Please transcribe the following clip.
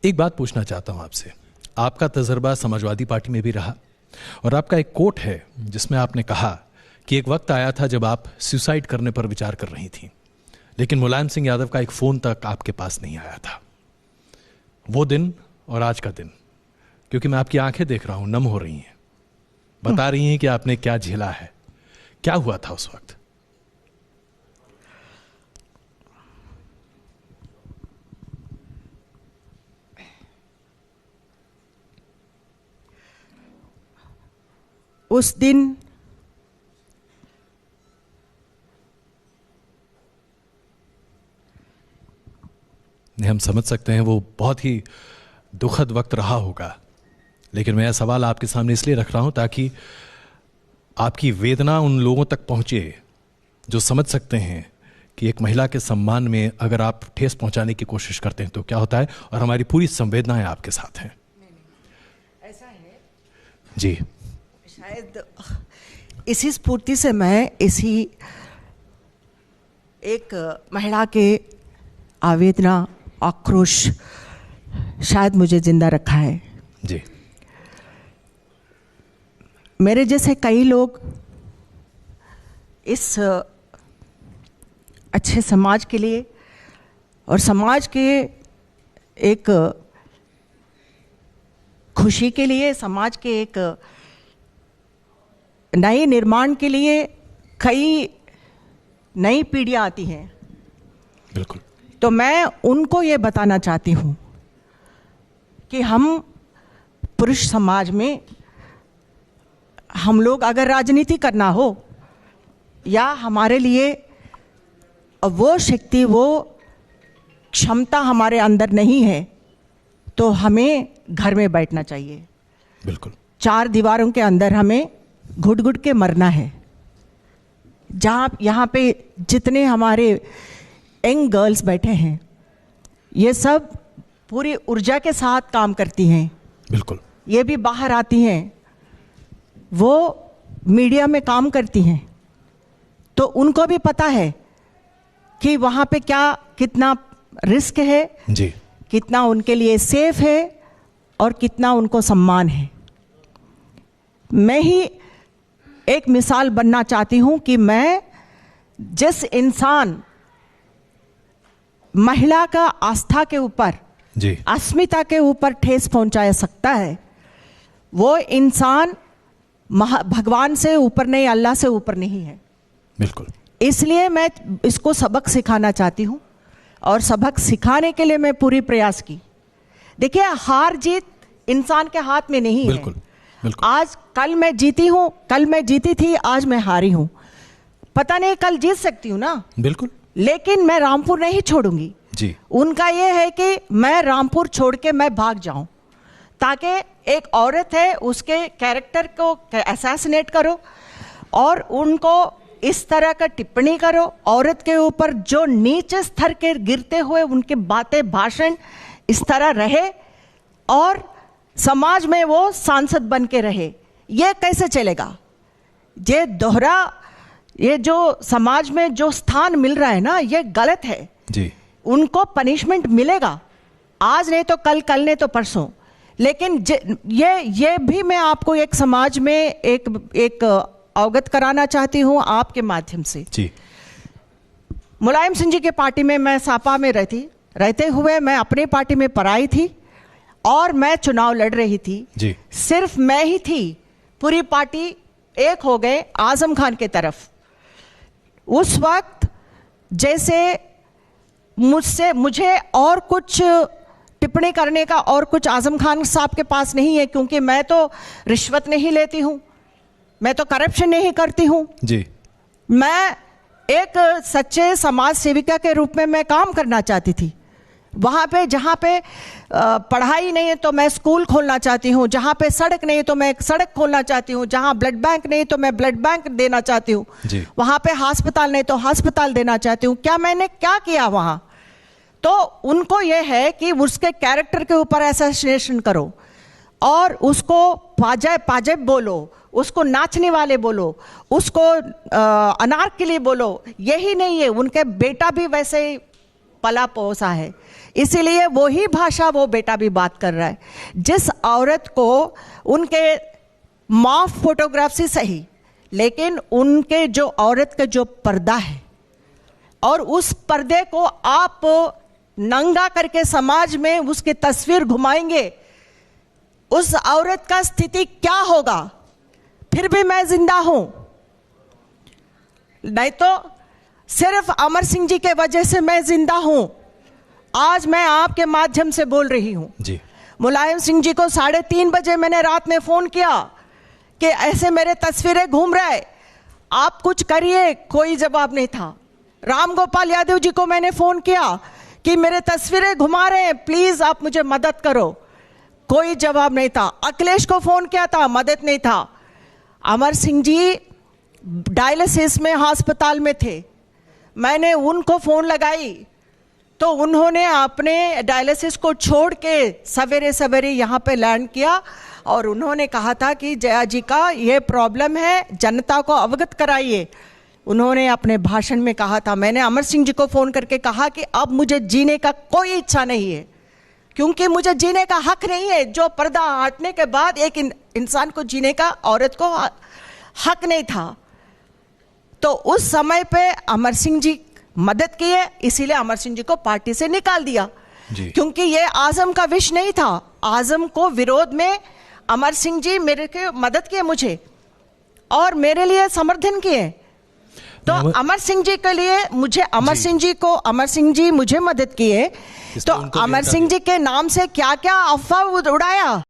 एक बात पूछना चाहता हूं आपसे। आपका तजर्बा समाजवादी पार्टी में भी रहा और आपका एक कोट है जिसमें आपने कहा कि एक वक्त आया था जब आप सुसाइड करने पर विचार कर रही थी, लेकिन मुलायम सिंह यादव का एक फोन तक आपके पास नहीं आया था। वो दिन और आज का दिन, क्योंकि मैं आपकी आंखें देख रहा हूं, नम हो रही हैं, बता रही हैं कि आपने क्या झेला है। क्या हुआ था उस वक्त? उस दिन हम समझ सकते हैं वो बहुत ही दुखद वक्त रहा होगा, लेकिन मैं यह सवाल आपके सामने इसलिए रख रहा हूं ताकि आपकी वेदना उन लोगों तक पहुंचे जो समझ सकते हैं कि एक महिला के सम्मान में अगर आप ठेस पहुंचाने की कोशिश करते हैं तो क्या होता है, और हमारी पूरी संवेदनाएं आपके साथ हैं। ऐसा है जी, शायद इसी स्फूर्ति से मैं इसी एक महिला के आवेदना, आक्रोश शायद मुझे जिंदा रखा है। जी, मेरे जैसे कई लोग इस अच्छे समाज के लिए और समाज के एक खुशी के लिए, समाज के एक नए निर्माण के लिए कई नई पीढ़ियां आती हैं। बिल्कुल। तो मैं उनको ये बताना चाहती हूँ कि हम पुरुष समाज में हम लोग अगर राजनीति करना हो या हमारे लिए वो शक्ति, वो क्षमता हमारे अंदर नहीं है, तो हमें घर में बैठना चाहिए। बिल्कुल। 4 दीवारों के अंदर हमें घुट घुट के मरना है। यहाँ पे जितने हमारे यंग गर्ल्स बैठे हैं, ये सब पूरी ऊर्जा के साथ काम करती हैं। बिल्कुल। ये भी बाहर आती हैं, वो मीडिया में काम करती हैं, तो उनको भी पता है कि वहाँ पे क्या, कितना रिस्क है जी, कितना उनके लिए सेफ है और कितना उनको सम्मान है। मैं ही एक मिसाल बनना चाहती हूँ कि मैं जिस इंसान महिला का आस्था के ऊपर, जी, अस्मिता के ऊपर ठेस पहुंचा सकता है, वो इंसान भगवान से ऊपर नहीं, अल्लाह से ऊपर नहीं है। बिल्कुल। इसलिए मैं इसको सबक सिखाना चाहती हूँ और सबक सिखाने के लिए मैं पूरी प्रयास की। देखिए, हार जीत इंसान के हाथ में नहीं बिल्कुल, है। बिल्कुल। आज कल मैं जीती हूँ, कल मैं जीती थी, आज मैं हारी हूँ, पता नहीं कल जीत सकती हूँ ना। बिल्कुल। लेकिन मैं रामपुर नहीं छोड़ूंगी। जी। उनका ये है कि मैं रामपुर छोड़ के मैं भाग जाऊं, ताकि एक औरत है उसके कैरेक्टर को असैसिनेट करो और उनको इस तरह का टिप्पणी करो, औरत के ऊपर जो नीचे स्तर के गिरते हुए उनके बातें, भाषण इस तरह रहे और समाज में वो सांसद बन के रहे। ये कैसे चलेगा? ये दोहरा, ये जो समाज में जो स्थान मिल रहा है ना, ये गलत है। जी। उनको पनिशमेंट मिलेगा, आज नहीं तो कल, कल नहीं तो परसों। लेकिन ये भी मैं आपको एक समाज में एक अवगत कराना चाहती हूँ आपके माध्यम से। जी। मुलायम सिंह जी के पार्टी में मैं सापा में रहते हुए मैं अपनी पार्टी में पराई थी और मैं चुनाव लड़ रही थी। जी। सिर्फ मैं ही थी, पूरी पार्टी एक हो गए आजम खान के तरफ। उस वक्त जैसे मुझे और कुछ टिप्पणी करने का और कुछ आजम खान साहब के पास नहीं है, क्योंकि मैं तो रिश्वत नहीं लेती हूं, मैं तो करप्शन नहीं करती हूं। जी। मैं एक सच्चे समाज सेविका के रूप में मैं काम करना चाहती थी। वहाँ पे जहाँ पे पढ़ाई नहीं है तो मैं स्कूल खोलना चाहती हूँ, जहाँ पे सड़क नहीं है तो मैं सड़क खोलना चाहती हूँ, जहाँ ब्लड बैंक नहीं तो मैं ब्लड बैंक देना चाहती हूँ, वहाँ पे अस्पताल नहीं तो अस्पताल देना चाहती हूँ। क्या मैंने क्या किया वहाँ? तो उनको ये है कि उसके कैरेक्टर के ऊपर असैसिनेशन करो और उसको पाजेब बोलो, उसको नाचने वाले बोलो, उसको अनारकली बोलो। यही नहीं है, उनके बेटा भी वैसे ही पला पोसा है। इसीलिए वही भाषा वो बेटा भी बात कर रहा है। जिस औरत को उनके मॉफ फोटोग्राफ से सही, लेकिन उनके जो औरत का जो पर्दा है और उस पर्दे को आप नंगा करके समाज में उसकी तस्वीर घुमाएंगे, उस औरत का स्थिति क्या होगा? फिर भी मैं जिंदा हूं, नहीं तो सिर्फ अमर सिंह जी के वजह से मैं जिंदा हूं। आज मैं आपके माध्यम से बोल रही हूं जी। मुलायम सिंह जी को 3:30 बजे मैंने रात में फोन किया कि ऐसे मेरे तस्वीरें घूम रहे, आप कुछ करिए, कोई जवाब नहीं था। राम गोपाल यादव जी को मैंने फोन किया कि मेरे तस्वीरें घुमा रहे हैं, प्लीज आप मुझे मदद करो, कोई जवाब नहीं था। अखिलेश को फोन किया था, मदद नहीं था। अमर सिंह जी डायलिसिस में अस्पताल में थे, मैंने उनको फोन लगाई तो उन्होंने अपने डायलिसिस को छोड़ के सवेरे सवेरे यहाँ पे लैंड किया और उन्होंने कहा था कि जया जी का ये प्रॉब्लम है, जनता को अवगत कराइए। उन्होंने अपने भाषण में कहा था, मैंने अमर सिंह जी को फोन करके कहा कि अब मुझे जीने का कोई इच्छा नहीं है, क्योंकि मुझे जीने का हक नहीं है। जो पर्दा हटने के बाद एक इंसान को जीने का, औरत को हक नहीं था। तो उस समय पे अमर सिंह जी मदद किए, इसीलिए अमर सिंह जी को पार्टी से निकाल दिया जी। क्योंकि ये आजम का विष नहीं था। आजम को विरोध में अमर सिंह जी मेरे के मदद किए मुझे और मेरे लिए समर्थन किए। तो अमर सिंह जी के लिए मुझे, अमर सिंह जी मुझे मदद किए, तो अमर सिंह जी के नाम से क्या क्या अफवाह उड़ाया।